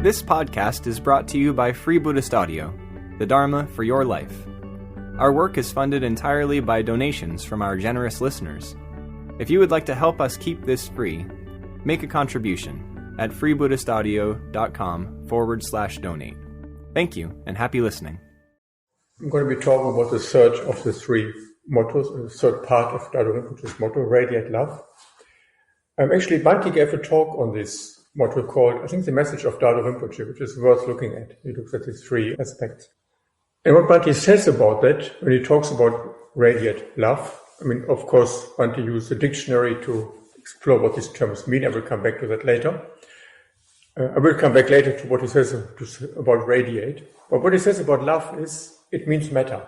This podcast is brought to you by Free Buddhist Audio, the Dharma for your life. Our work is funded entirely by donations from our generous listeners. If you would like to help us keep this free, make a contribution at freebuddhistaudio.com/donate. Thank you, and happy listening. I'm going to be talking about the third of the three mottos, the third part of Dado Rinpoche's motto, Radiate Love. Actually, Bhante gave a talk on this motto called, I think, The Message of Dado Rinpoche, which is worth looking at. He looks at these three aspects. And what Bhante says about that, when he talks about radiate love, I mean, of course, Bhante used the dictionary to explore what these terms mean. I will come back to that later. I will come back later to what he says about radiate. But what he says about love is, it means metta,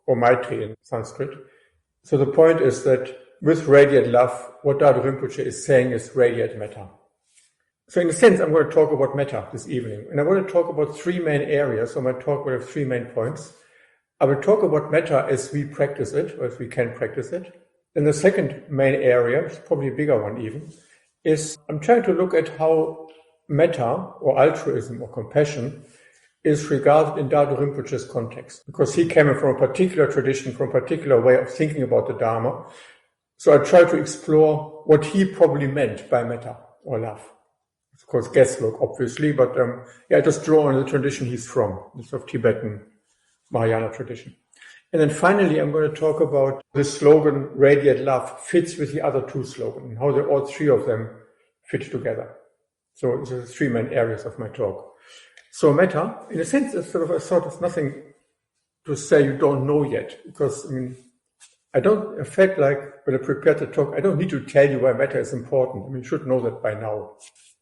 or maitri in Sanskrit. So the point is that with radiate love, what Dado Rinpoche is saying is radiate metta. So in a sense, I'm going to talk about metta this evening. And I want to talk about three main areas. So my talk will have three main points. I will talk about metta as we practice it, or as we can practice it. And the second main area, which is probably a bigger one even, is I'm trying to look at how metta, or altruism, or compassion, is regarded in Dado Rinpoche's context. Because he came from a particular tradition, from a particular way of thinking about the Dharma. So I try to explore what he probably meant by metta, or love. Of course, guesswork, obviously, but I just draw on the tradition he's from, the sort of Tibetan Mahayana tradition. And then finally, I'm going to talk about the slogan, Radiate Love, fits with the other two slogans, and how all three of them fit together. So these are the three main areas of my talk. So metta, in a sense, is sort of, I thought it's nothing to say you don't know yet, because, I felt like when I prepared the talk, I don't need to tell you why metta is important. You should know that by now.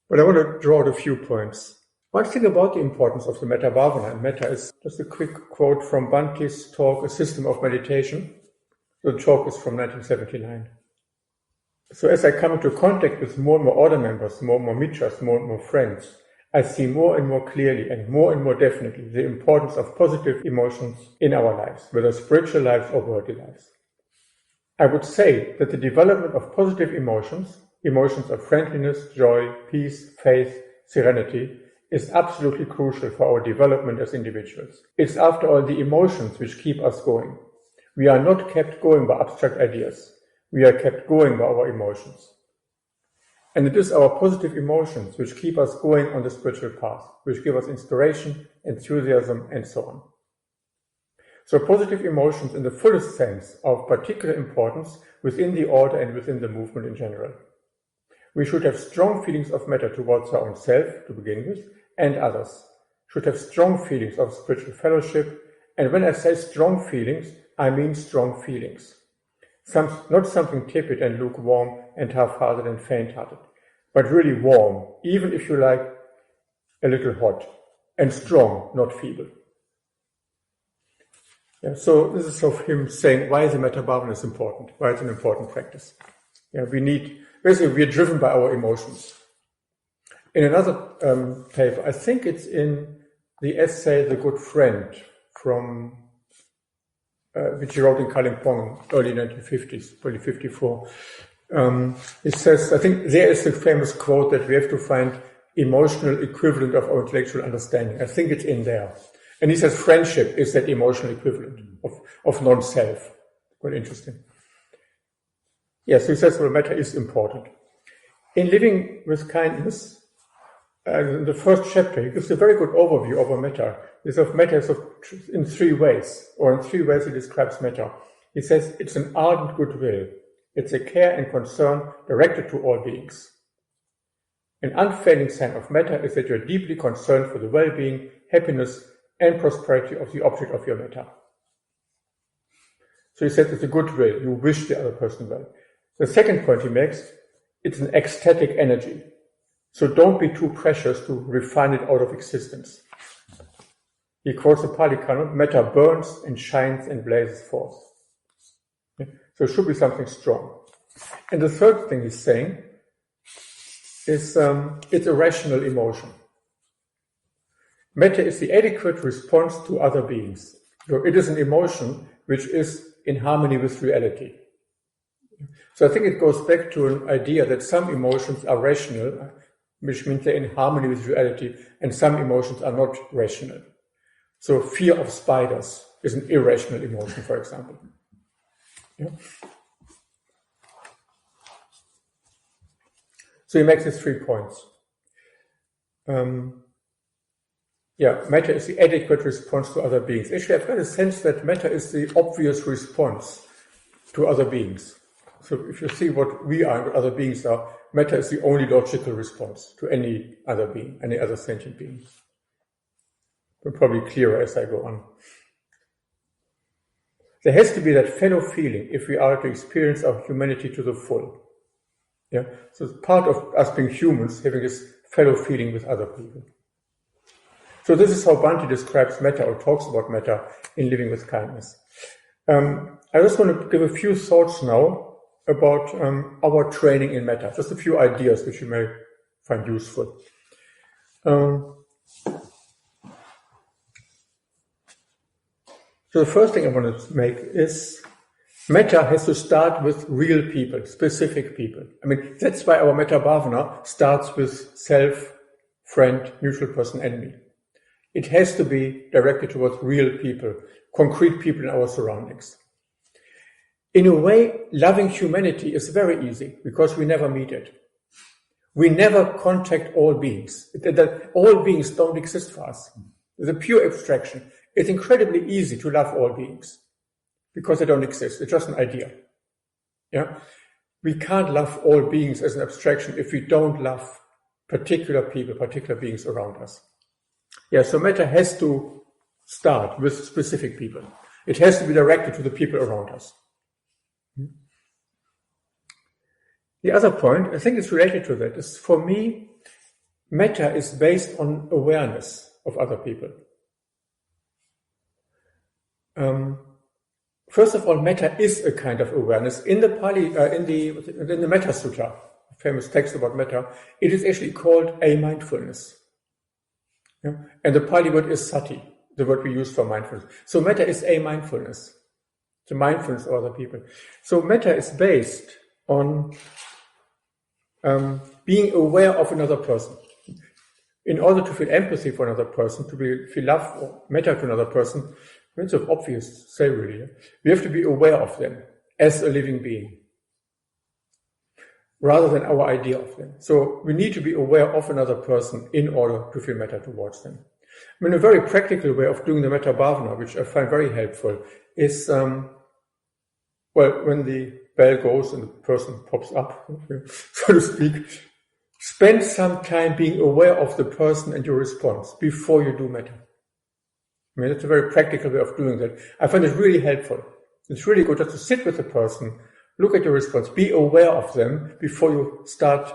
But I want to draw out a few points. One thing about the importance of the Metta Bhavana, and metta is just a quick quote from Bhante's talk, A System of Meditation. The talk is from 1979. So as I come into contact with more and more order members, more and more mitras, more and more friends, I see more and more clearly and more definitely the importance of positive emotions in our lives, whether spiritual lives or worldly lives. I would say that the development of positive emotions of friendliness, joy, peace, faith, serenity, is absolutely crucial for our development as individuals. It's after all the emotions which keep us going. We are not kept going by abstract ideas. We are kept going by our emotions. And it is our positive emotions which keep us going on the spiritual path, which give us inspiration, enthusiasm, and so on. So positive emotions in the fullest sense are of particular importance within the order and within the movement in general. We should have strong feelings of metta towards our own self, to begin with, and others. Should have strong feelings of spiritual fellowship. And when I say strong feelings, I mean strong feelings. Not something tepid and lukewarm and half-hearted and faint-hearted, but really warm, even if you like, a little hot, and strong, not feeble. Yeah, so this is of him saying why the Metta Bhavana is important, why it's an important practice. Yeah, basically, we are driven by our emotions. In another paper, I think it's in the essay The Good Friend, from which he wrote in Kalimpong, early 1950s, probably 54. It says, I think there is the famous quote that we have to find emotional equivalent of our intellectual understanding. I think it's in there. And he says friendship is that emotional equivalent of non-self. Quite interesting. Yes, he says, well, metta is important. In Living with Kindness, in the first chapter, he gives a very good overview of metta. Metta is in three ways, or in three ways he describes metta. He says it's an ardent goodwill. It's a care and concern directed to all beings. An unfailing sign of metta is that you're deeply concerned for the well-being, happiness, and prosperity of the object of your metta. So he says it's a goodwill. You wish the other person well. The second point he makes, it's an ecstatic energy. So don't be too precious to refine it out of existence. He quotes the Pali Canon, metta burns and shines and blazes forth. So it should be something strong. And the third thing he's saying is it's a rational emotion. Metta is the adequate response to other beings. So it is an emotion which is in harmony with reality. So I think it goes back to an idea that some emotions are rational, which means they're in harmony with reality, and some emotions are not rational. So fear of spiders is an irrational emotion, for example. Yeah. So he makes these 3 points. Matter is the adequate response to other beings. Actually, I've got a sense that matter is the obvious response to other beings. So if you see what we are and what other beings are, matter is the only logical response to any other being, any other sentient being. It'll probably clearer as I go on. There has to be that fellow feeling if we are to experience our humanity to the full. Yeah, so it's part of us being humans, having this fellow feeling with other people. So this is how Bhante describes matter, or talks about matter in Living with Kindness. I just want to give a few thoughts now about our training in matter, just a few ideas which you may find useful. So the first thing I want to make is matter has to start with real people, specific people. I mean, that's why our metta bhavana starts with self, friend, neutral person, enemy. It has to be directed towards real people, concrete people in our surroundings. In a way, loving humanity is very easy because we never meet it. We never contact all beings. All beings don't exist for us. It's a pure abstraction. It's incredibly easy to love all beings because they don't exist. It's just an idea. Yeah, we can't love all beings as an abstraction if we don't love particular people, particular beings around us. Yeah, so metta has to start with specific people. It has to be directed to the people around us. The other point, I think it's related to that, is for me, metta is based on awareness of other people. First of all, metta is a kind of awareness. In the Pali, in the Metta Sutta, a famous text about metta, it is actually called a mindfulness. Yeah? And the Pali word is sati, the word we use for mindfulness. So metta is a mindfulness, the mindfulness of other people. So metta is based on being aware of another person. In order to feel empathy for another person, to feel love or metta to another person, it's obvious to say really, we have to be aware of them as a living being, rather than our idea of them. So we need to be aware of another person in order to feel metta towards them. I mean, a very practical way of doing the metta bhavana, which I find very helpful, is, when the bell goes and the person pops up, so to speak, spend some time being aware of the person and your response before you do metta. I mean, that's a very practical way of doing that. I find it really helpful. It's really good just to sit with the person, look at your response, be aware of them before you start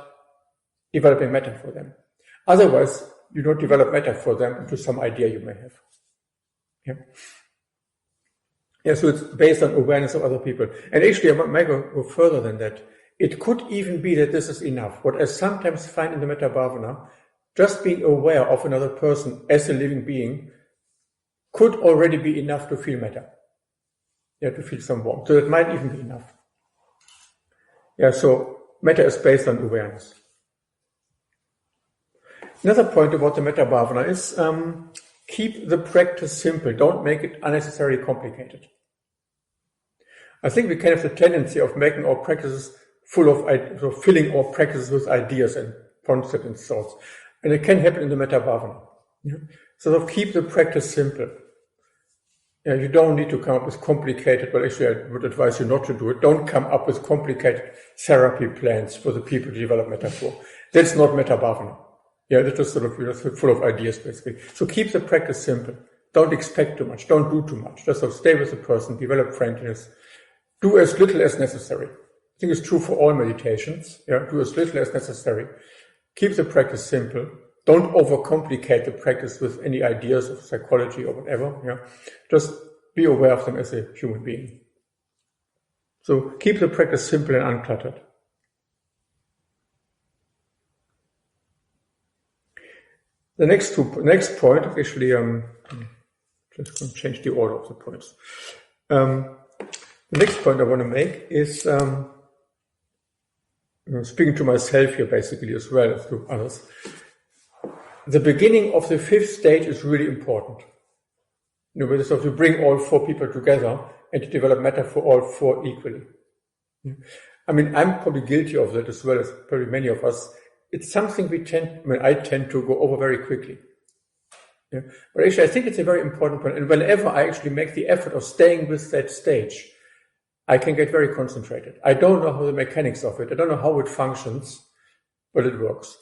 developing metta for them. Otherwise, you don't develop metta for them into some idea you may have. Yeah, so it's based on awareness of other people. And actually, I might go further than that. It could even be that this is enough. What I sometimes find in the metta bhavana, just being aware of another person as a living being could already be enough to feel metta. Yeah, to feel some warmth. So it might even be enough. Yeah, so metta is based on awareness. Another point about the metta bhavana is keep the practice simple. Don't make it unnecessarily complicated. I think we can have the tendency of making our practices filling our practices with ideas and concepts and thoughts. And it can happen in the metta bhavana. Yeah? So keep the practice simple. Yeah, you don't need to come up with complicated, well, actually I would advise you not to do it. Don't come up with complicated therapy plans for the people to develop metta for. That's not metta bhavana. Yeah, that's just full of ideas basically. So keep the practice simple. Don't expect too much. Don't do too much. Just stay with the person, develop friendliness. Do as little as necessary. I think it's true for all meditations. Yeah, do as little as necessary. Keep the practice simple. Don't overcomplicate the practice with any ideas of psychology or whatever. Yeah, just be aware of them as a human being. So keep the practice simple and uncluttered. The next point, actually, just going to change the order of the points. The next point I want to make is speaking to myself here basically as well as to others, the beginning of the fifth stage is really important. So to bring all four people together and to develop matter for all four equally. I mean, I'm probably guilty of that as well as probably many of us. It's something I tend to go over very quickly. Yeah. But actually, I think it's a very important point. And whenever I actually make the effort of staying with that stage, I can get very concentrated. I don't know how the mechanics of it. I don't know how it functions, but it works.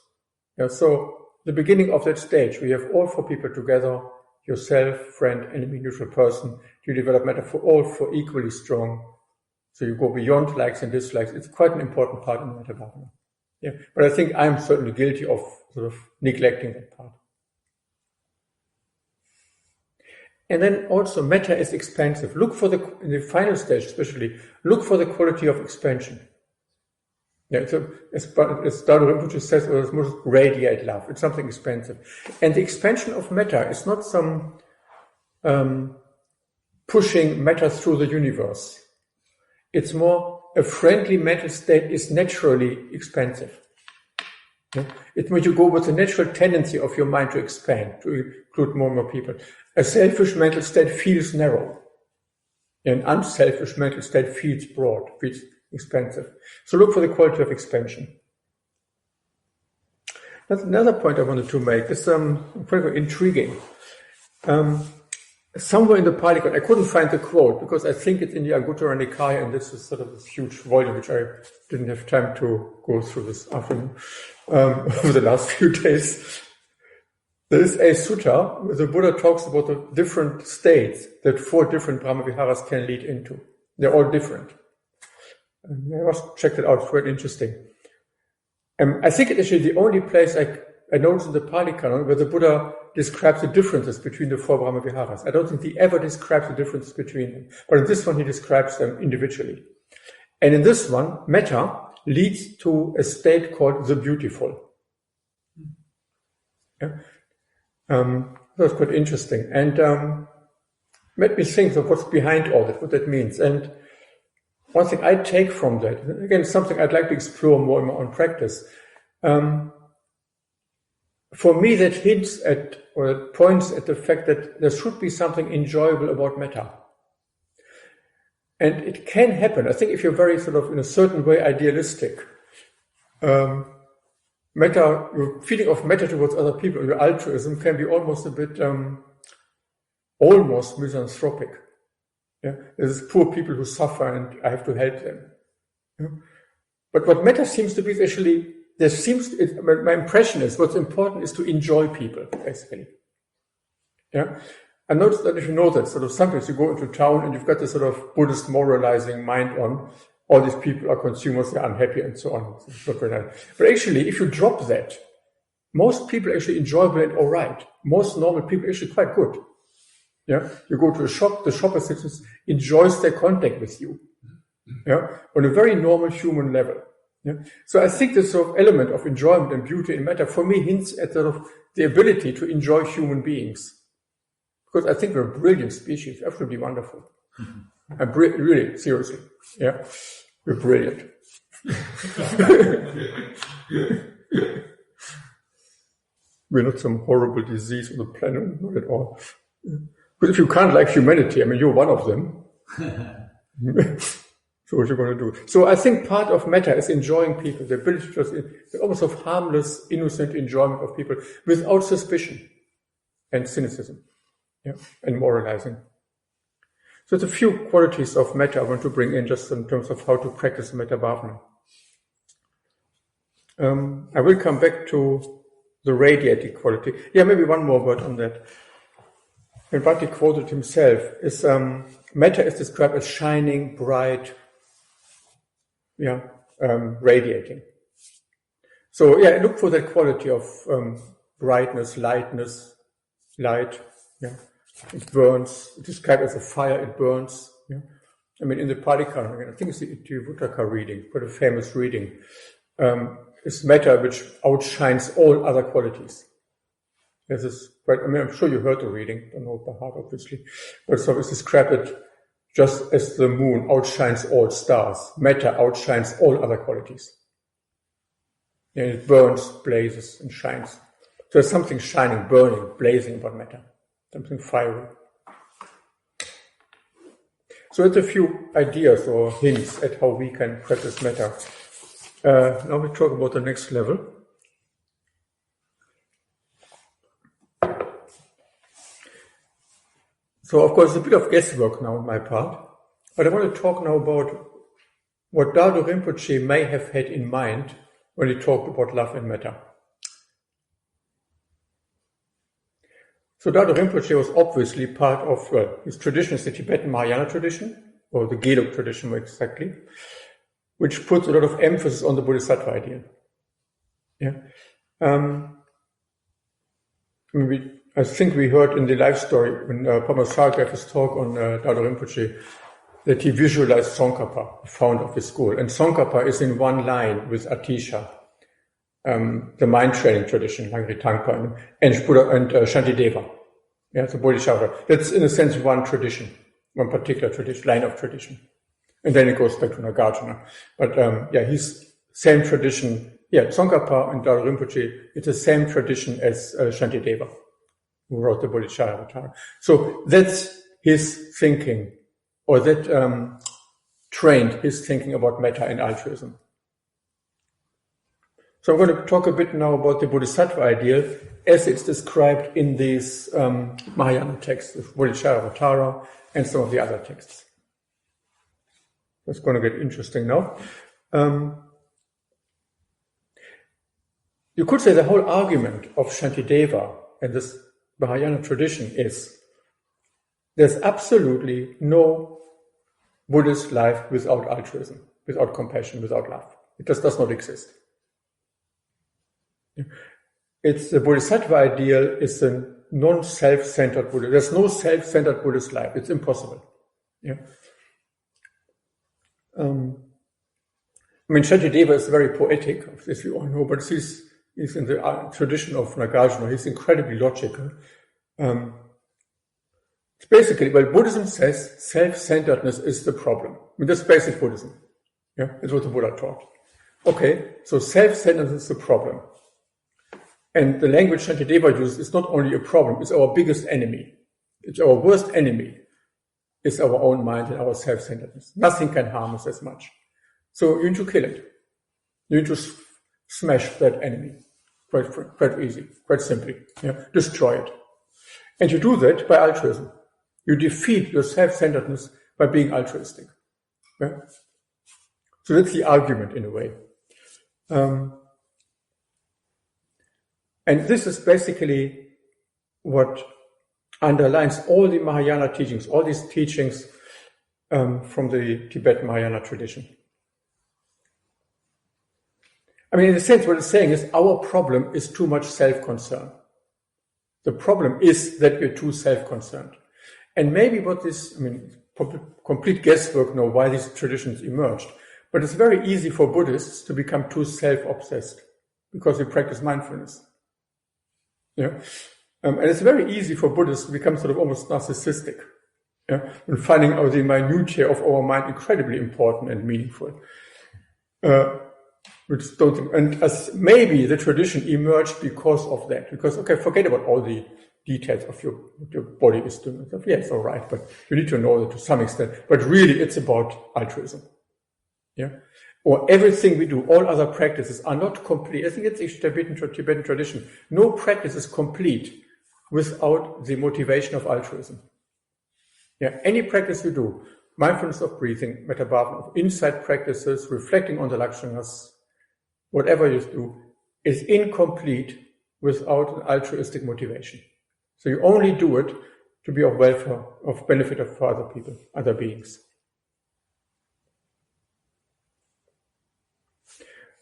Yeah, so the beginning of that stage, we have all four people together, yourself, friend, enemy, neutral person. You develop matter for all four equally strong. So you go beyond likes and dislikes. It's quite an important part in Metta Bhavana. Yeah, but I think I'm certainly guilty of sort of neglecting that part. And then also metta is expansive. Look for in the final stage especially, look for the quality of expansion. Yeah, so as Dharma Rinpoche says, it must radiate love. It's something expansive. And the expansion of metta is not some pushing metta through the universe. It's more a friendly mental state is naturally expansive. Yeah? It's when you go with the natural tendency of your mind to expand, to include more and more people. A selfish mental state feels narrow. An unselfish mental state feels broad, feels expansive. So look for the quality of expansion. That's another point I wanted to make. It's very intriguing. Somewhere in the Pali Canon, I couldn't find the quote because I think it's in the Anguttara Nikaya, and this is sort of this huge volume which I didn't have time to go through this afternoon over the last few days. There is a sutta where the Buddha talks about the different states that four different Brahmaviharas can lead into. They're all different. I must check that out. It's quite interesting. I think it's actually the only place I noticed in the Pali Canon where the Buddha describes the differences between the four Brahmaviharas. I don't think he ever describes the differences between them. But in this one, he describes them individually. And in this one, metta leads to a state called the beautiful. Yeah. That's quite interesting. And made me think of what's behind all that, what that means. And one thing I take from that, again, something I'd like to explore more in my own practice. For me, that hints at, or it points at the fact that there should be something enjoyable about metta. And it can happen. I think if you're very sort of, in a certain way, idealistic, metta, your feeling of metta towards other people, your altruism can be almost a bit, almost misanthropic. Yeah? There's poor people who suffer and I have to help them. Yeah? But what metta seems to be is actually, my impression is what's important is to enjoy people, basically. Yeah, I noticed that if you know that, sort of sometimes you go into town and you've got this sort of Buddhist moralizing mind on all these people are consumers, they're unhappy and so on. It's not very nice. But actually, if you drop that, most people are actually enjoyable and all right. Most normal people are actually quite good. Yeah, you go to a shop, the shopper enjoys their contact with you. Yeah, on a very normal human level. Yeah. So I think this sort of element of enjoyment and beauty in metta, for me, hints at sort of the ability to enjoy human beings. Because I think we're a brilliant species, absolutely wonderful. Mm-hmm. Really, seriously. Yeah, we're brilliant. We're not some horrible disease on the planet, not at all. But if you can't like humanity, I mean, you're one of them. So what you're going to do? So I think part of metta is enjoying people, the ability to just, almost of harmless, innocent enjoyment of people without suspicion and cynicism, yeah, and moralizing. So there's a few qualities of metta I want to bring in just in terms of how to practice metta bhavana. I will come back to the radiating quality. Yeah, maybe one more word on that. And Bhatti quoted himself, metta is described as shining, bright, radiating. So yeah, look for that quality of brightness, lightness, light. Yeah, it burns. It's described as a fire. It burns. Yeah, I mean in the Pali Canon, I think it's the Itivuttaka reading, quite a famous reading. It's metta which outshines all other qualities. This is quite. I mean, I'm sure you heard the reading. Don't know it by heart, obviously, but so it's described just as the moon outshines all stars, metta outshines all other qualities. And it burns, blazes, and shines. So there's something shining, burning, blazing about matter, something fiery. So it's a few ideas or hints at how we can practice matter. Now we talk about the next level. So, of course, it's a bit of guesswork now on my part, but I want to talk now about what Dado Rinpoche may have had in mind when he talked about love and matter. So Dado Rinpoche was obviously part of, his tradition is the Tibetan Mahayana tradition, or the Gelug tradition more exactly, which puts a lot of emphasis on the Bodhisattva ideal. Yeah. I think we heard in the live story when Paramahansa gave his talk on Dado Rinpoche that he visualized Tsongkhapa, the founder of his school. And Tsongkhapa is in one line with Atisha, the mind training tradition, Langri Tangpa, and Buddha and Shantideva. Yeah, the Bodhisattva. That's in a sense one tradition, one particular tradition, line of tradition. And then it goes back to Nagarjuna. But he's same tradition. Yeah, Tsongkhapa and Dado Rinpoche, it's the same tradition as Shantideva, who wrote the Bodhisattva. So that's his thinking, or that trained his thinking about metta and altruism. So I'm going to talk a bit now about the Bodhisattva ideal as it's described in these Mahayana texts, the Bodhisattva and some of the other texts. That's going to get interesting now. You could say the whole argument of Shantideva and this Mahayana tradition is there's absolutely no Buddhist life without altruism, without compassion, without love. It just does not exist. It's the Bodhisattva ideal is a non-self-centered Buddha. There's no self-centered Buddhist life. It's impossible. Yeah. Shantideva is very poetic, as we all know, but he's in the tradition of Nagarjuna. He's incredibly logical. It's basically, well, Buddhism says self-centeredness is the problem. That's basic Buddhism. Yeah, that's what the Buddha taught. Okay, so self-centeredness is the problem. And the language Shantideva uses is not only a problem, it's our biggest enemy. It's our worst enemy. It's our own mind and our self-centeredness. Nothing can harm us as much. So you need to kill it. You need to smash that enemy. Quite easy, quite simply. Yeah? Destroy it. And you do that by altruism. You defeat your self-centeredness by being altruistic. Yeah? So that's the argument in a way. And this is basically what underlines all the Mahayana teachings, all these teachings from the Tibetan Mahayana tradition. In a sense, what it's saying is our problem is too much self-concern. The problem is that we're too self-concerned. And maybe what this, complete guesswork now why these traditions emerged, but it's very easy for Buddhists to become too self-obsessed because we practice mindfulness. Yeah? And it's very easy for Buddhists to become sort of almost narcissistic. Yeah? And finding out the minutiae of our mind incredibly important and meaningful. And as maybe the tradition emerged because of that. Because, okay, forget about all the details of what your body is doing. Yes, all right, but you need to know that to some extent. But really, it's about altruism. Yeah? Or everything we do, all other practices are not complete. I think it's a Tibetan tradition. No practice is complete without the motivation of altruism. Yeah, any practice you do, mindfulness of breathing, metta bhavana, insight practices, reflecting on the lakshanas, whatever you do, is incomplete without an altruistic motivation. So you only do it to be of welfare, of benefit for other people, other beings.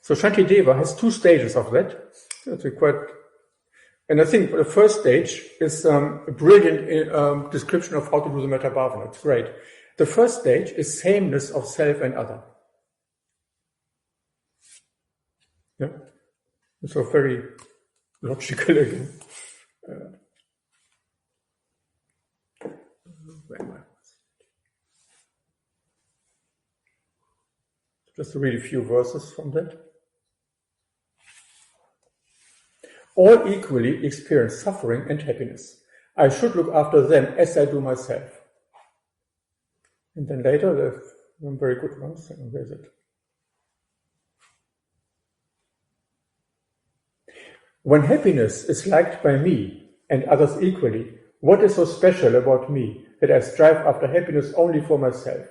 So Shantideva has two stages of that. And I think the first stage is a brilliant description of how to do the metta bhavana. It's great. The first stage is sameness of self and other. Yeah, so very logical again. Just to read a few verses from that. All equally experience suffering and happiness. I should look after them as I do myself. And then later, there's one very good one. Where is it? When happiness is liked by me and others equally, what is so special about me that I strive after happiness only for myself?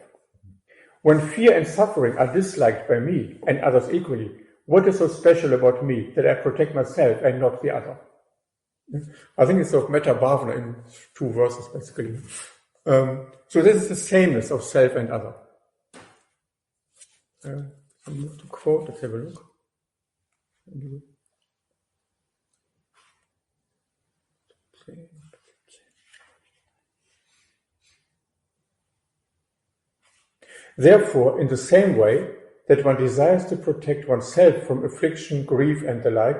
When fear and suffering are disliked by me and others equally, what is so special about me that I protect myself and not the other? I think it's of Metta Bhavana in 2 verses, basically. So this is the sameness of self and other. To quote, let's have a look. Therefore, in the same way that one desires to protect oneself from affliction, grief, and the like,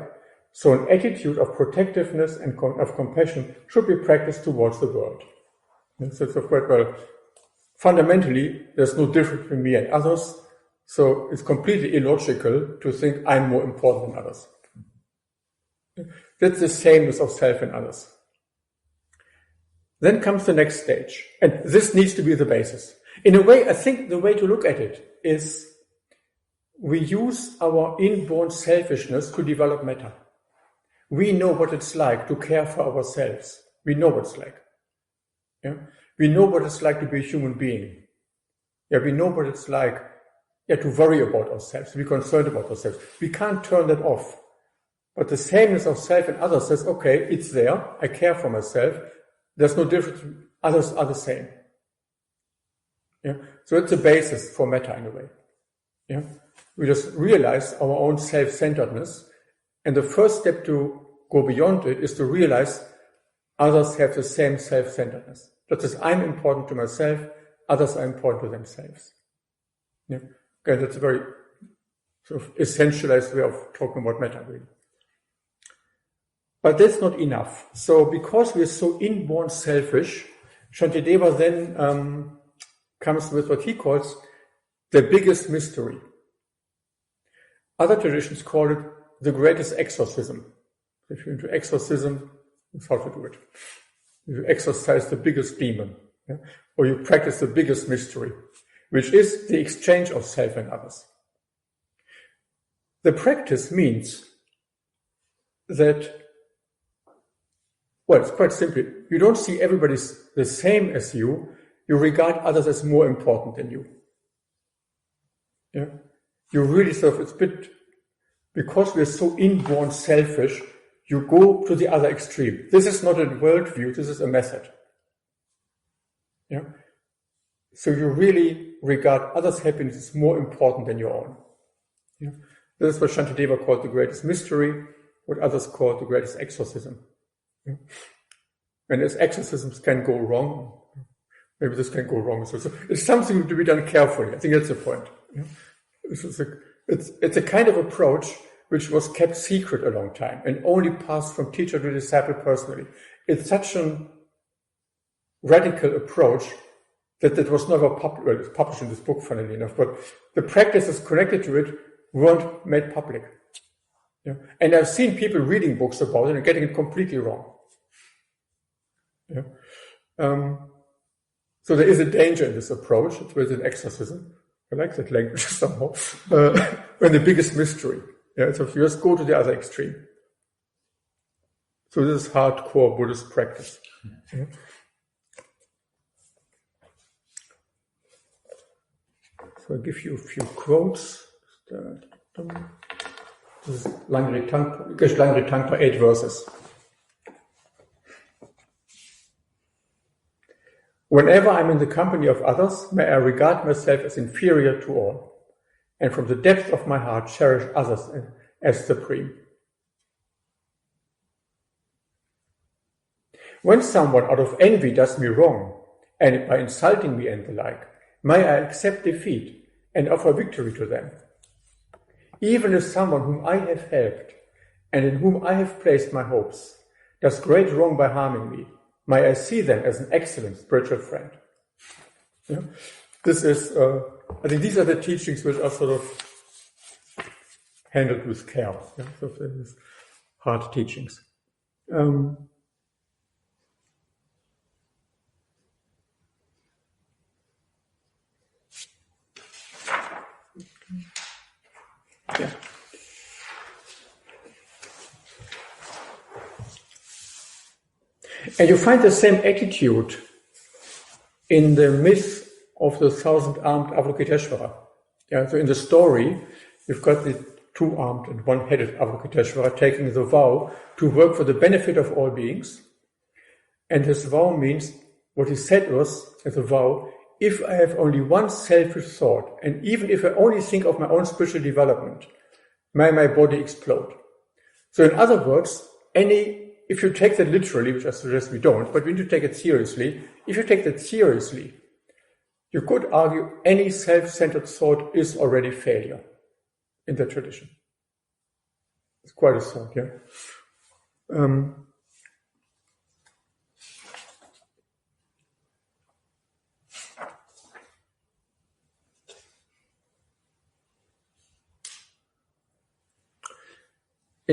so an attitude of protectiveness and of compassion should be practiced towards the world. So it's quite well. Fundamentally, there's no difference between me and others, so it's completely illogical to think I'm more important than others. That's the sameness of self and others. Then comes the next stage, and this needs to be the basis. In a way, I think the way to look at it is we use our inborn selfishness to develop metta. We know what it's like to care for ourselves. We know what it's like. Yeah? We know what it's like to be a human being. Yeah, we know what it's like to worry about ourselves, to be concerned about ourselves. We can't turn that off. But the sameness of self and others says, okay, it's there. I care for myself. There's no difference. Others are the same. Yeah? So it's a basis for metta in a way. Yeah? We just realize our own self-centeredness, and the first step to go beyond it is to realize others have the same self-centeredness. That is, I'm important to myself, others are important to themselves. Yeah? Okay, that's a very sort of essentialized way of talking about metta, really. But that's not enough. So because we're so inborn selfish, Shantideva then comes with what he calls the biggest mystery. Other traditions call it the greatest exorcism. If you're into exorcism, that's how to do it. You exorcise the biggest demon, yeah? Or you practice the biggest mystery, which is the exchange of self and others. The practice means that, well, it's quite simple. You don't see everybody the same as you. You regard others as more important than you. Yeah? You really sort of, it's a bit, because we're so inborn selfish, you go to the other extreme. This is not a worldview, this is a method. Yeah? So you really regard others' happiness as more important than your own. Yeah? This is what Shantideva called the greatest mystery, what others call the greatest exorcism. Yeah? And as exorcisms can go wrong, maybe this can go wrong. So it's something to be done carefully. I think that's the point. Yeah? It's a kind of approach which was kept secret a long time and only passed from teacher to disciple personally. It's such a radical approach that it was never published in this book, funnily enough, but the practices connected to it weren't made public. Yeah? And I've seen people reading books about it and getting it completely wrong. Yeah? So there is a danger in this approach. It's with an exorcism. I like that language somehow. And the biggest mystery. Yeah, so if you just go to the other extreme. So this is hardcore Buddhist practice. Yeah. So I'll give you a few quotes. This is Langri Tangpa, 8 verses. Whenever I'm in the company of others, may I regard myself as inferior to all, and from the depth of my heart cherish others as supreme. When someone out of envy does me wrong, and by insulting me and the like, may I accept defeat and offer victory to them. Even if someone whom I have helped, and in whom I have placed my hopes, does great wrong by harming me, may I see them as an excellent spiritual friend. Yeah? This is, I think these are the teachings which are sort of handled with care. Yeah? So this is hard teachings. Yeah. And you find the same attitude in the myth of the 1,000-armed Avalokiteshvara. Yeah, so in the story, you've got the 2-armed and 1-headed Avalokiteshvara taking the vow to work for the benefit of all beings. And his vow means, what he said was, as a vow, if I have only one selfish thought, and even if I only think of my own spiritual development, may my body explode. So in other words, if you take that literally, which I suggest we don't, but we need to take it seriously, if you take that seriously, you could argue any self-centered thought is already failure in the tradition. It's quite a thought, yeah?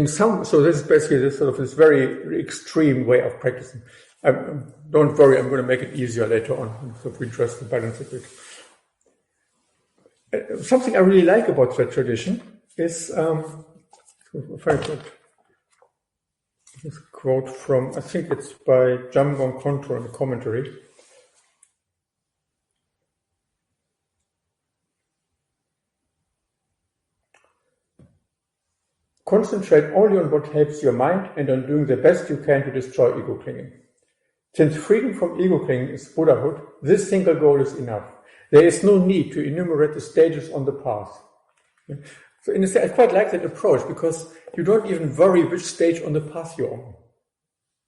So this is basically this very extreme way of practicing. Don't worry, I'm going to make it easier later on, so we address the balance a bit. Something I really like about that tradition is, if I could, this quote from, I think it's by Jamgon Kongtrul in the commentary. Concentrate only on what helps your mind and on doing the best you can to destroy ego clinging. Since freedom from ego clinging is Buddhahood, this single goal is enough. There is no need to enumerate the stages on the path. So in a sense, I quite like that approach because you don't even worry which stage on the path you're on.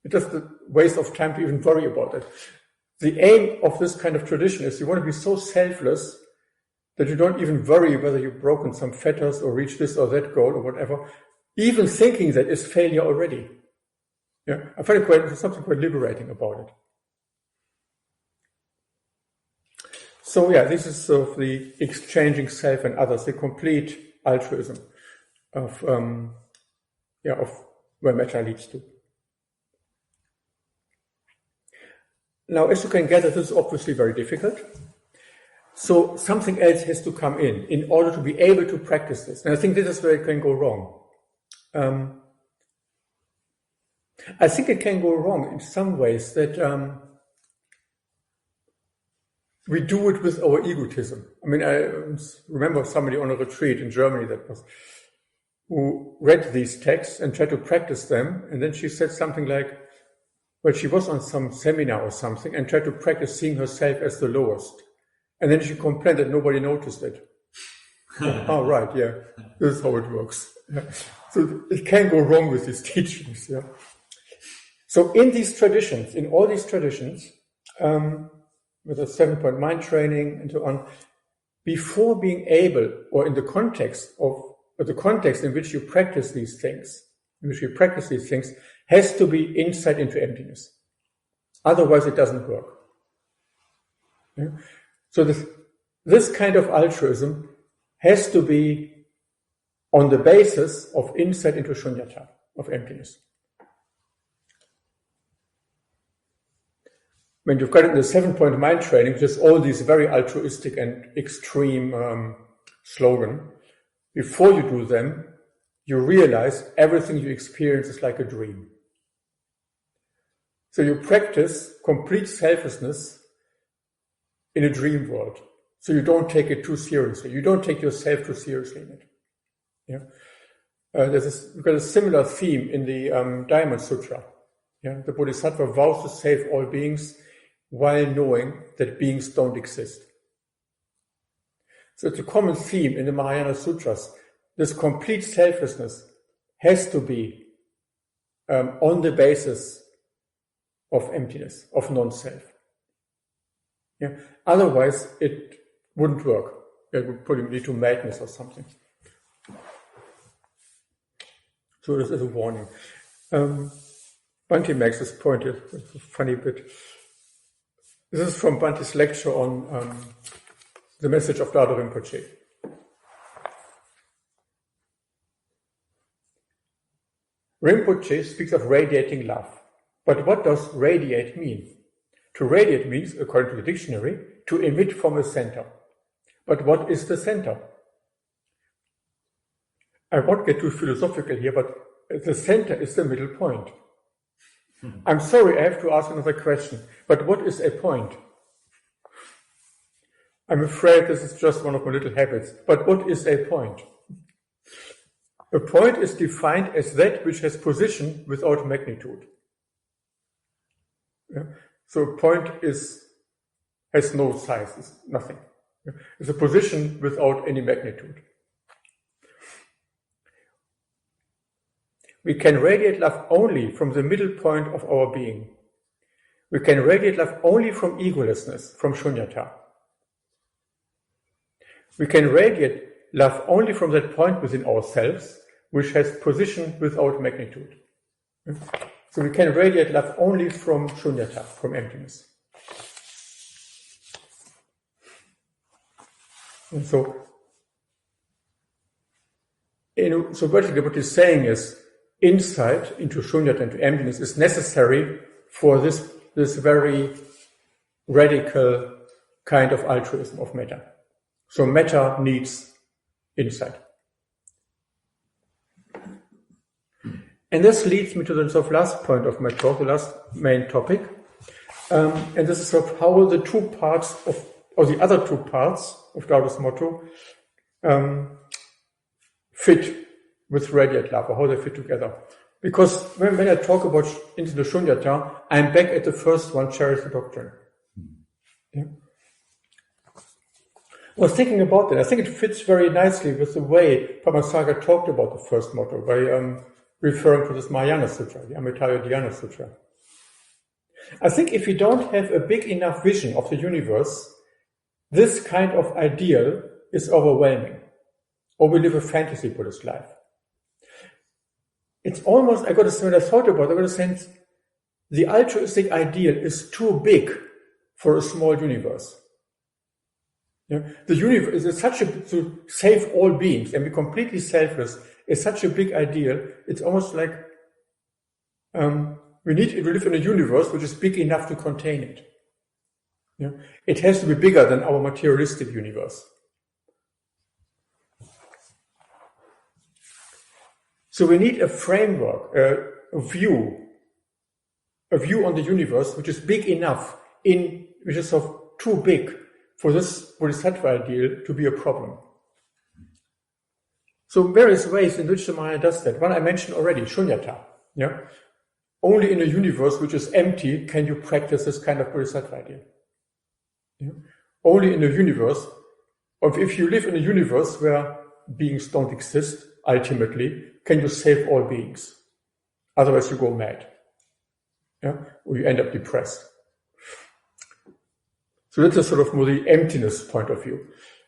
It's just a waste of time to even worry about it. The aim of this kind of tradition is you want to be so selfless that you don't even worry whether you've broken some fetters or reached this or that goal or whatever. Even thinking that is failure already. Yeah, I find it something quite liberating about it. So yeah, this is sort of the exchanging self and others, the complete altruism of where metta leads to. Now, as you can gather, this is obviously very difficult. So something else has to come in order to be able to practice this. And I think this is where it can go wrong. I think it can go wrong in some ways that we do it with our egotism. I mean, I remember somebody on a retreat in Germany who read these texts and tried to practice them, and then she said something like, well, she was on some seminar or something and tried to practice seeing herself as the lowest. And then she complained that nobody noticed it. Oh, right, yeah, this is how it works. Yeah. So it can go wrong with these teachings. Yeah. So in these traditions, in all these traditions, with the 7-point mind training and so on, before being able, or in the context in which you practice these things, has to be insight into emptiness. Otherwise, it doesn't work. Yeah? So this kind of altruism has to be on the basis of insight into shunyata, of emptiness. When you've got it in the 7-point mind training, just all these very altruistic and extreme slogan, before you do them, you realize everything you experience is like a dream. So you practice complete selflessness in a dream world. So you don't take it too seriously. You don't take yourself too seriously in it. Yeah. We've got a similar theme in the Diamond Sutra. Yeah. The Bodhisattva vows to save all beings while knowing that beings don't exist. So it's a common theme in the Mahayana Sutras. This complete selflessness has to be on the basis of emptiness, of non-self. Yeah. Otherwise, it wouldn't work. It would probably lead to madness or something. So this is a warning. Bhante makes this point, it's a funny bit. This is from Bhante's lecture on the message of Dada Rinpoche speaks of radiating love. But what does radiate mean? To radiate means, according to the dictionary, to emit from a center. But what is the center? I won't get too philosophical here, but the center is the middle point. I'm sorry, I have to ask another question. But what is a point? I'm afraid this is just one of my little habits. But what is a point? A point is defined as that which has position without magnitude. Yeah? So a point has no size, it's nothing. Yeah? It's a position without any magnitude. We can radiate love only from the middle point of our being. We can radiate love only from egolessness, from shunyata. We can radiate love only from that point within ourselves, which has position without magnitude. So we can radiate love only from shunyata, from emptiness. And so basically what he's saying is, insight into shunyata, into emptiness, is necessary for this very radical kind of altruism of metta. So metta needs insight. And this leads me to the sort of last point of my talk, the last main topic. And this is sort of how the two parts or the other two parts of Daoda's motto fit with radiate love, or how they fit together. Because when I talk about into the shunyata, I'm back at the first one, cherish the doctrine. Yeah. I was thinking about that. I think it fits very nicely with the way Padmasambhava talked about the first motto by referring to this Mahayana Sutra, the Amitaya Dhyana Sutra. I think if we don't have a big enough vision of the universe, this kind of ideal is overwhelming. Or we live a fantasy Buddhist life. It's almost, when I thought about it, I got a sense the altruistic ideal is too big for a small universe. Yeah? The universe is to save all beings and be completely selfless is such a big ideal. It's almost like we need to live in a universe which is big enough to contain it. Yeah? It has to be bigger than our materialistic universe. So we need a framework, a view on the universe which is big enough, which is sort of too big for this Bodhisattva ideal to be a problem. So various ways in which the Maya does that. One I mentioned already, shunyata. Yeah? Only in a universe which is empty can you practice this kind of Bodhisattva ideal. Yeah? Only in a universe, or if you live in a universe where beings don't exist, ultimately, can you save all beings? Otherwise you go mad. Yeah? Or you end up depressed. So that's a sort of more the emptiness point of view.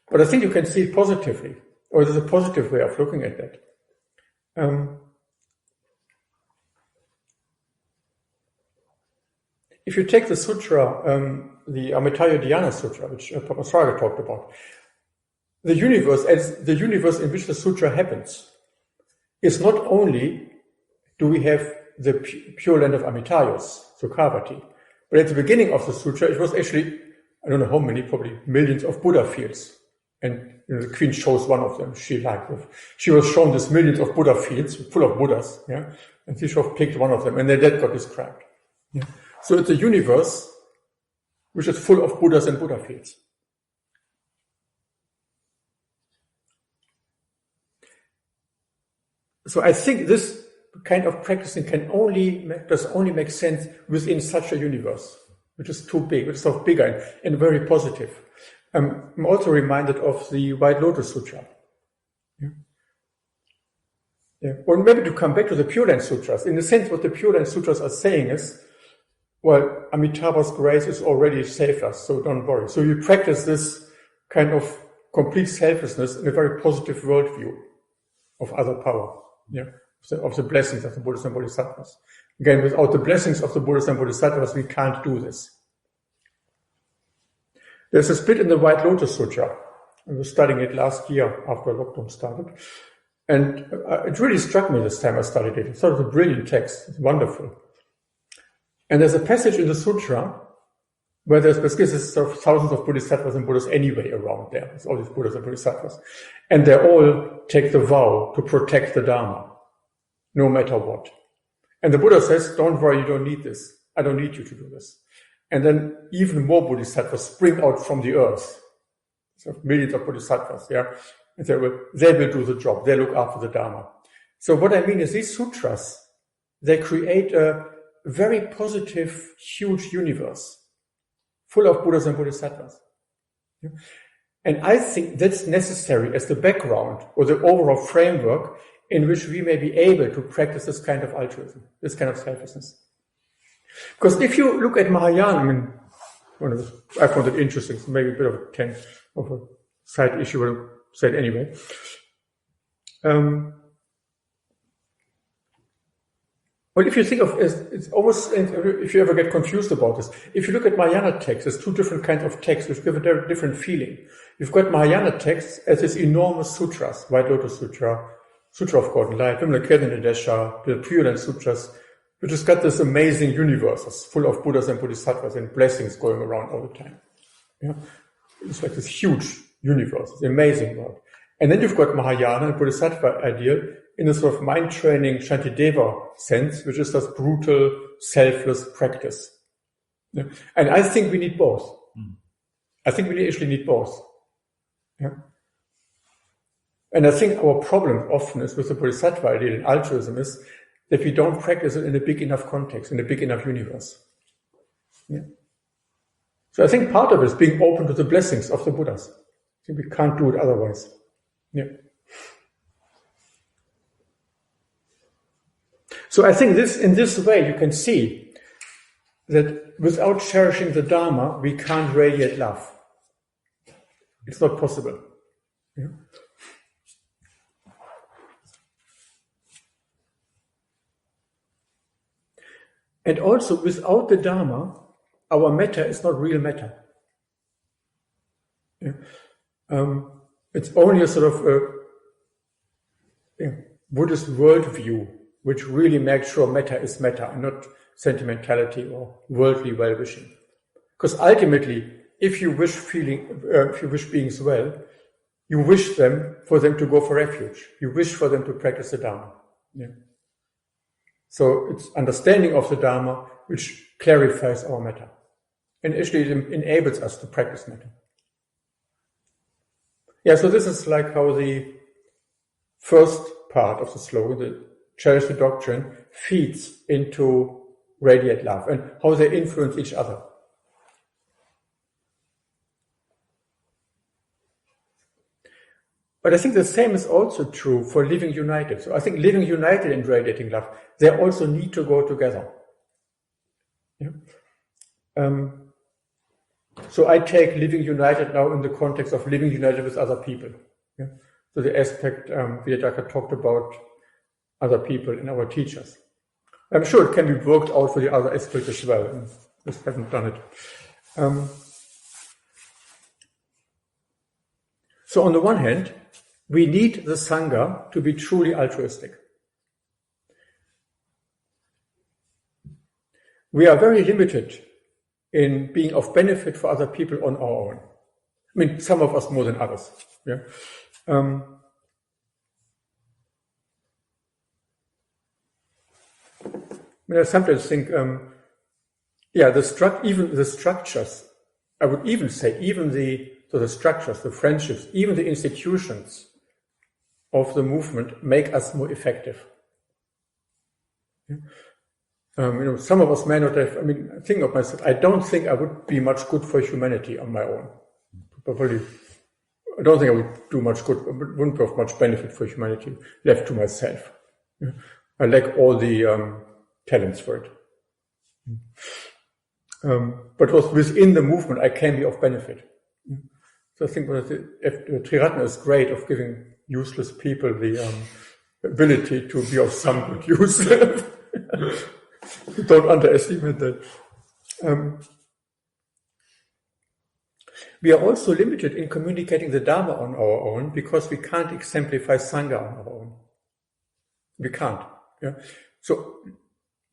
But I think you can see it positively, or there's a positive way of looking at that. If you take the sutra, the Amitaya Dhyana Sutra, which Padmasambhava talked about, the universe in which the sutra happens is not only do we have the pure land of Amitayos, Sukhavati, but at the beginning of the sutra, it was actually, I don't know how many, probably millions of Buddha fields. And the queen chose one of them. She was shown these millions of Buddha fields full of Buddhas, yeah, and she picked one of them, and then that got described. Yeah. So it's a universe which is full of Buddhas and Buddha fields. So I think this kind of practicing does only make sense within such a universe, which is too big, which is sort of bigger and very positive. I'm also reminded of the White Lotus Sutra. Yeah. Yeah. Or maybe to come back to the Pure Land Sutras. In a sense, what the Pure Land Sutras are saying is, well, Amitabha's grace has already saved us, so don't worry. So you practice this kind of complete selflessness in a very positive worldview of other power, yeah, of the blessings of the Buddhas and Bodhisattvas. Again, without the blessings of the Buddhas and Bodhisattvas, we can't do this. There's a split in the White Lotus Sutra. I was studying it last year after lockdown started. And it really struck me this time I studied it. It's sort of a brilliant text. It's wonderful. And there's a passage in the sutra where there's sort of thousands of bodhisattvas and Buddhas anyway around there. There's all these Buddhas and bodhisattvas. And they all take the vow to protect the Dharma, no matter what. And the Buddha says, don't worry, you don't need this. I don't need you to do this. And then even more bodhisattvas spring out from the earth. So millions of bodhisattvas, yeah. And they will do the job. They look after the Dharma. So what I mean is these sutras, they create a very positive, huge universe full of Buddhas and bodhisattvas. Yeah? And I think that's necessary as the background or the overall framework in which we may be able to practice this kind of altruism, this kind of selflessness. Because if you look at Mahayana, I mean, I found it interesting, so maybe a bit of a side issue, but I'll say it anyway. Well, if you think of it's almost, if you ever get confused about this, if you look at Mahayana texts, there's two different kinds of texts which give a very different feeling. You've got Mahayana texts as these enormous sutras, White Lotus Sutra, Sutra of Golden Light, Vimalakirtanidesha, the Pure Land Sutras, which has got this amazing universe full of Buddhas and Bodhisattvas and blessings going around all the time. Yeah? It's like this huge universe, it's amazing world. And then you've got Mahayana and Bodhisattva ideal in a sort of mind training Shantideva sense, which is this brutal, selfless practice. Yeah? And I think we need both. I think we actually need both. Yeah? And I think our problem often is with the Bodhisattva ideal in altruism is that we don't practice it in a big enough context, in a big enough universe. Yeah? So I think part of it is being open to the blessings of the Buddhas. I think we can't do it otherwise. Yeah. So I think in this way you can see that without cherishing the Dharma, we can't radiate love. It's not possible. Yeah? And also, without the Dharma, our metta is not real metta. Yeah? It's only a sort of Buddhist worldview which really makes sure metta is metta and not sentimentality or worldly well-wishing. Because ultimately, if you wish beings well, you wish for them to go for refuge. You wish for them to practice the Dharma. Yeah. So it's understanding of the Dharma which clarifies our metta. And actually it enables us to practice metta. Yeah, so this is like how the first part of the slogan, the cherish the doctrine, feeds into radiate love and how they influence each other. But I think the same is also true for living united. So I think living united and radiating love, they also need to go together. Yeah? So I take living united now in the context of living united with other people. Yeah? So the aspect Vijayadhara talked about other people and our teachers. I'm sure it can be worked out for the other aspects as well. And just haven't done it. So on the one hand, we need the Sangha to be truly altruistic. We are very limited in being of benefit for other people on our own. I mean, some of us more than others. Yeah. I sometimes think, even the structures, I would even say, even the structures, the friendships, even the institutions of the movement make us more effective. Yeah? Some of us may not have, think of myself, I don't think I would be much good for humanity on my own. Probably, I don't think I would do much good, wouldn't have much benefit for humanity left to myself. Yeah? I lack all the talents for it. But within the movement, I can be of benefit. So I think Triratna is great of giving useless people the ability to be of some good use. Don't underestimate that. we are also limited in communicating the Dharma on our own because we can't exemplify Sangha on our own. We can't. Yeah? So,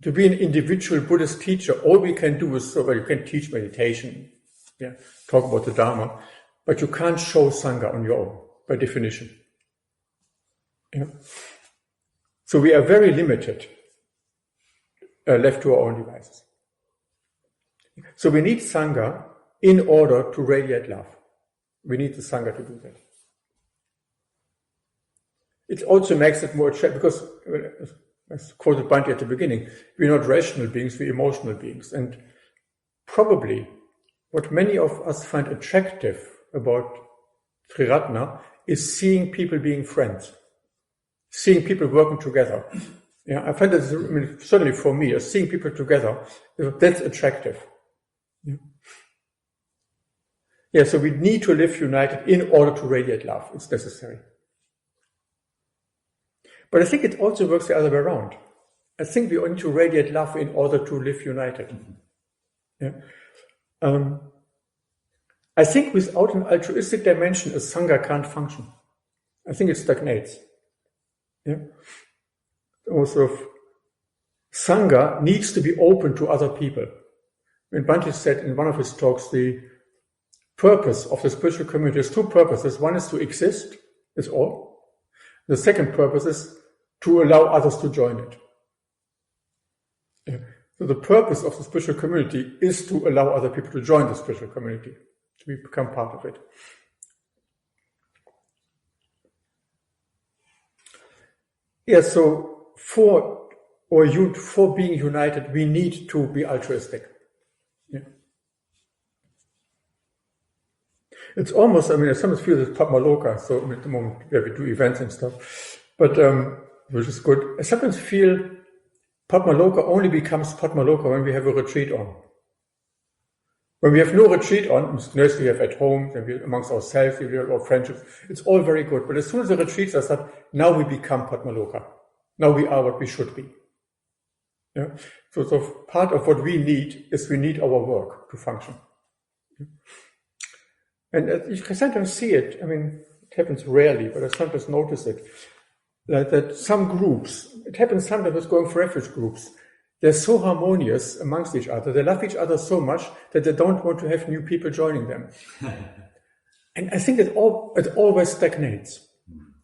to be an individual Buddhist teacher, all we can do is, well, you can teach meditation, yeah, talk about the Dharma, but you can't show Sangha on your own, by definition. Yeah? So we are very limited, left to our own devices. So we need Sangha in order to radiate love. We need the Sangha to do that. It also makes it more attractive, because, as quoted Bhante at the beginning, we're not rational beings, we're emotional beings. And probably what many of us find attractive about Triratna is seeing people being friends, seeing people working together. Yeah, I find that, certainly for me, seeing people together, that's attractive. Yeah, so we need to live united in order to radiate love. It's necessary. But I think it also works the other way around. I think we need to radiate love in order to live united. Yeah. I think without an altruistic dimension, a Sangha can't function. I think it stagnates. Yeah. Also, Sangha needs to be open to other people. When Bhante said in one of his talks, the purpose of the spiritual community is two purposes. One is to exist, is all. The second purpose is to allow others to join it. Yeah. So the purpose of the spiritual community is to allow other people to join the spiritual community, to become part of it. Yeah, so for being united, we need to be altruistic. Yeah. It's almost, I sometimes feel this Padmaloka, so at the moment where we do events and stuff, but which is good. I sometimes feel Padmaloka only becomes Padmaloka when we have a retreat on. When we have no retreat on, yes, we have at home, then we amongst ourselves, we have our friendships, it's all very good. But as soon as the retreats are started, now we become Padmaloka. Now we are what we should be. Yeah? So part of what we need is we need our work to function. And you can sometimes see it, it happens rarely, but I sometimes notice it, that some groups, it happens sometimes with going for refuge groups, they're so harmonious amongst each other, they love each other so much that they don't want to have new people joining them. And I think it always stagnates.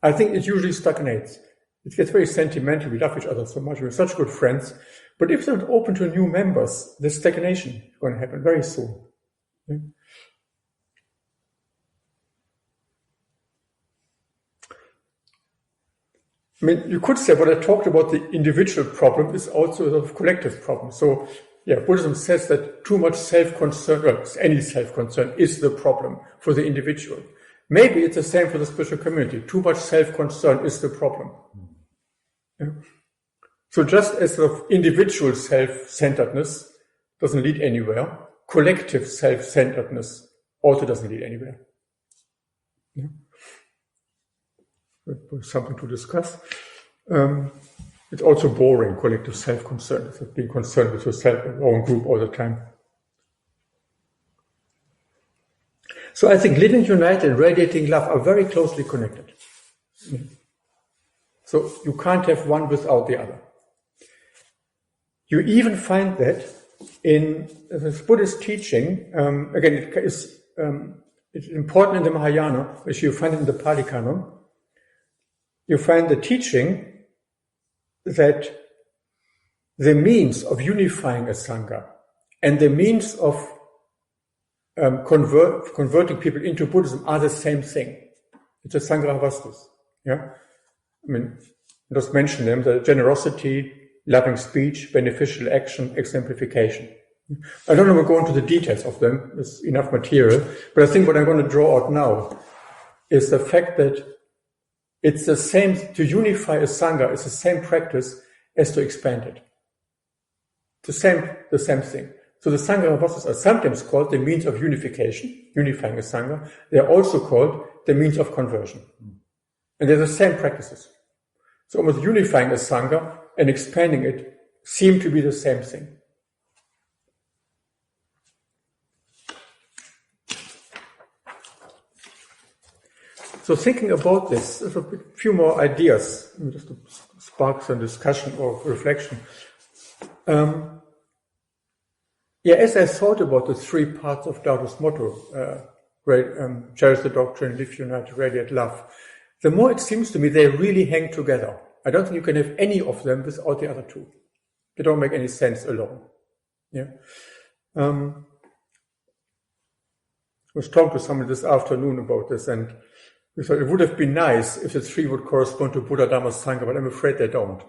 I think it usually stagnates. It gets very sentimental, we love each other so much, we're such good friends, but if they're not open to new members, the stagnation is going to happen very soon. Yeah? You could say what I talked about, the individual problem is also a sort of collective problem. So, yeah, Buddhism says that too much self-concern, any self-concern, is the problem for the individual. Maybe it's the same for the spiritual community. Too much self-concern is the problem. Yeah? So just as sort of individual self-centeredness doesn't lead anywhere, collective self-centeredness also doesn't lead anywhere. Yeah? Something to discuss. It's also boring, collective self-concern. It's like being concerned with yourself and your own group all the time. So I think living united and radiating love are very closely connected. Yeah. So you can't have one without the other. You even find that in this Buddhist teaching, again, it's important in the Mahayana, which you find in the Pali Canon. You find the teaching that the means of unifying a Sangha and the means of converting people into Buddhism are the same thing. It's a Sangraha Vastus. Yeah? Just mention them, the generosity, loving speech, beneficial action, exemplification. I don't want to go into the details of them, there's enough material, but I think what I'm going to draw out now is the fact that it's the same, to unify a Sangha is the same practice as to expand it. The same thing. So the Sangraha Vastus are sometimes called the means of unification, unifying a Sangha. They are also called the means of conversion. And they're the same practices. So almost unifying a Sangha and expanding it seem to be the same thing. So thinking about this, there's a few more ideas, just to spark some discussion or reflection. As I thought about the three parts of Lao Tzu's motto, cherish the doctrine, live united, radiate love, the more it seems to me they really hang together. I don't think you can have any of them without the other two. They don't make any sense alone. I was talking to somebody this afternoon about this, and we thought it would have been nice if the three would correspond to Buddha, Dharma, Sangha, but I'm afraid they don't.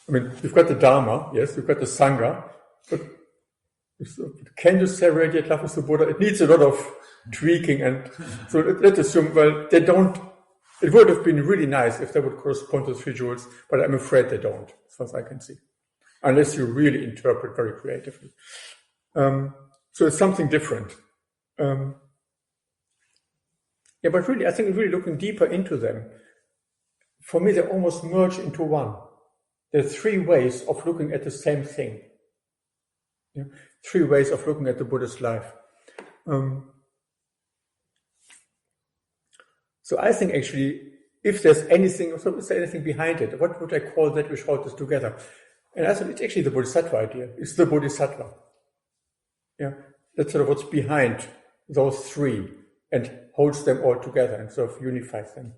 I mean, we've got the Dharma, yes, we've got the Sangha, but can you say radiate love is the Buddha? It needs a lot of tweaking, and so let's assume, well, they don't. It would have been really nice if they would correspond to the three jewels, but I'm afraid they don't, as far as I can see, unless you really interpret very creatively. So it's something different. But really, I think really looking deeper into them, for me, they almost merge into one. There are three ways of looking at the same thing. Three ways of looking at the Buddhist life. So I think actually, if there's anything behind it, what would I call that which holds this together? And I thought it's actually the Bodhisattva idea. It's the Bodhisattva. That's sort of what's behind those three and holds them all together and sort of unifies them.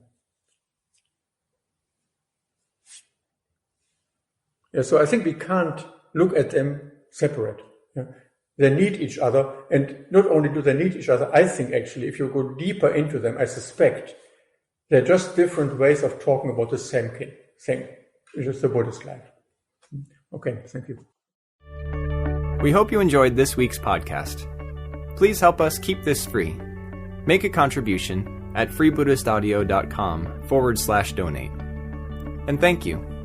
So I think we can't look at them separate. They need each other, and not only do they need each other, I think actually if you go deeper into them, I suspect they're just different ways of talking about the same thing, which is the Buddhist life. Okay, thank you. We hope you enjoyed this week's podcast. Please help us keep this free. Make a contribution at freebuddhistaudio.com/donate. And thank you.